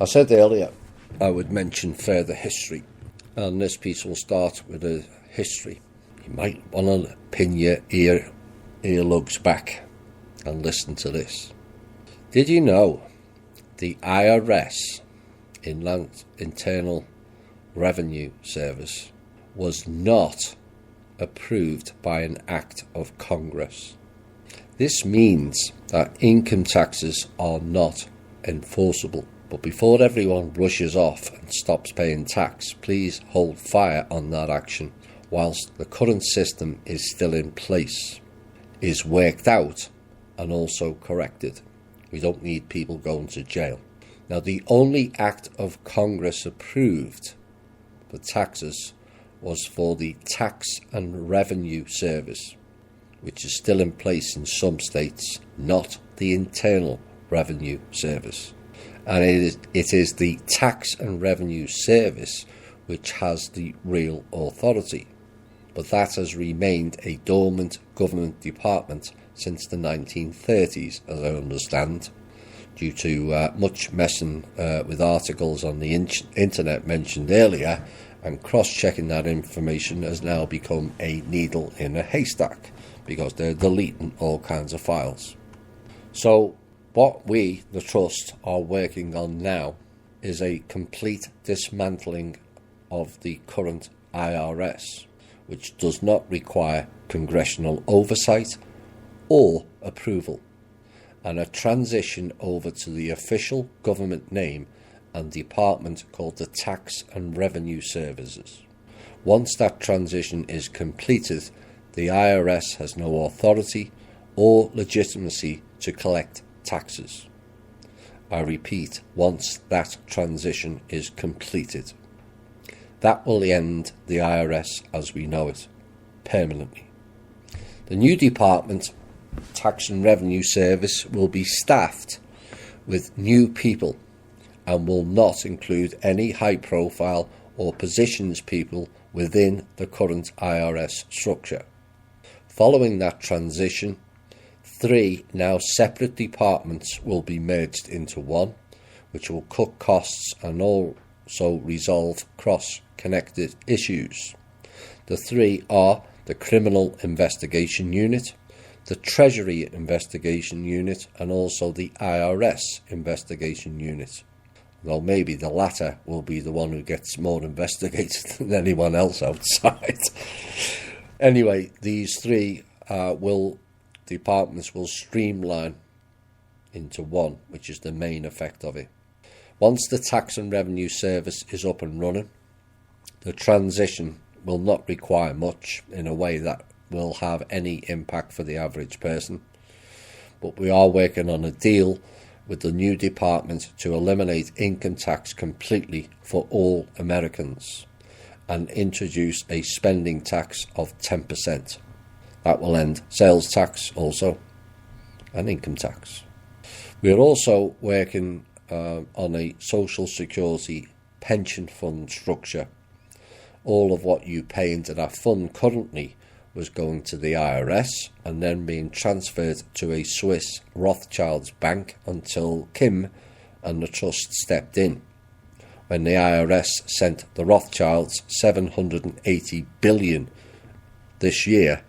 I said earlier I would mention further history, and this piece will start with a history. You might want to pin your earlugs back and listen to this. Did you know the IRS, Internal Revenue Service, was not approved by an act of Congress? This means that income taxes are not enforceable. But before everyone rushes off and stops paying tax, please hold fire on that action whilst the current system is still in place, is worked out and also corrected. We don't need people going to jail. Now, the only act of Congress approved for taxes was for the Tax and Revenue Service, which is still in place in some states, not the Internal Revenue Service. And it is the Tax and Revenue Service which has the real authority. But that has remained a dormant government department since the 1930s, as I understand, due to much messing with articles on the internet mentioned earlier, and cross-checking that information has now become a needle in a haystack because they're deleting all kinds of files. So what we, the Trust, are working on now is a complete dismantling of the current IRS, which does not require congressional oversight or approval, and a transition over to the official government name and department called the Tax and Revenue Services. Once that transition is completed, the IRS has no authority or legitimacy to collect taxes. I repeat, once that transition is completed. That will end the IRS as we know it, permanently. The new department, Tax and Revenue Service, will be staffed with new people and will not include any high-profile or positions people within the current IRS structure. Following that transition, 3 now separate departments will be merged into one, which will cut costs and also resolve cross-connected issues. The 3 are the Criminal Investigation Unit, the Treasury Investigation Unit, and also the IRS Investigation Unit. Though maybe the latter will be the one who gets more investigated than anyone else outside. Anyway, these 3 departments will streamline into one, which is the main effect of it. Once the Tax and Revenue Service is up and running, the transition will not require much in a way that will have any impact for the average person. But we are working on a deal with the new department to eliminate income tax completely for all Americans and introduce a spending tax of 10%. That will end sales tax also and income tax. We are also working on a social security pension fund structure. All of what you pay into that fund currently was going to the IRS and then being transferred to a Swiss Rothschild's bank until Kim and the Trust stepped in. When the IRS sent the Rothschilds $780 billion this year,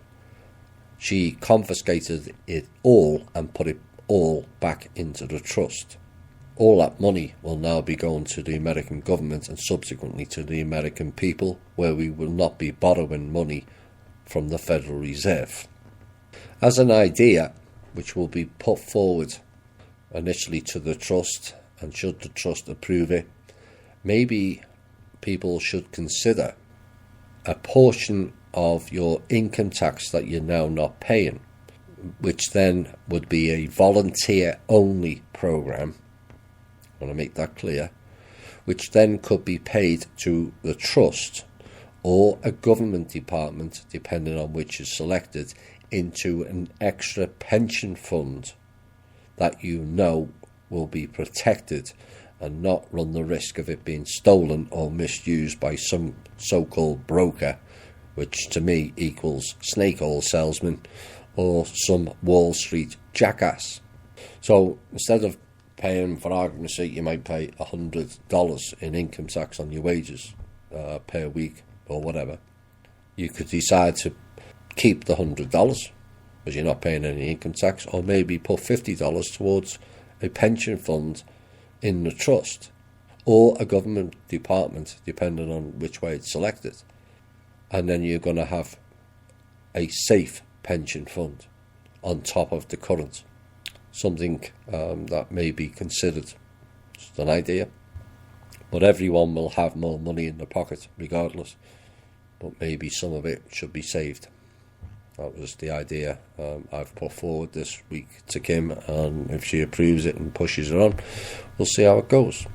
she confiscated it all and put it all back into the trust. All that money will now be going to the American government and subsequently to the American people, where we will not be borrowing money from the Federal Reserve. As an idea which will be put forward initially to the trust, and should the trust approve it, maybe people should consider a portion of your income tax that you're now not paying, which then would be a volunteer-only program. I want to make that clear, which then could be paid to the trust or a government department, depending on which is selected, into an extra pension fund that you know will be protected and not run the risk of it being stolen or misused by some so-called broker, which to me equals snake oil salesman or some Wall Street jackass. So instead of paying, for argument's sake, you might pay $100 in income tax on your wages per week or whatever. You could decide to keep the $100 because you're not paying any income tax, or maybe put $50 towards a pension fund in the trust or a government department, depending on which way it's selected. And then you're going to have a safe pension fund on top of the current. Something that may be considered. Just an idea. But everyone will have more money in their pocket regardless. But maybe some of it should be saved. That was the idea I've put forward this week to Kim, and if she approves it and pushes it on, we'll see how it goes.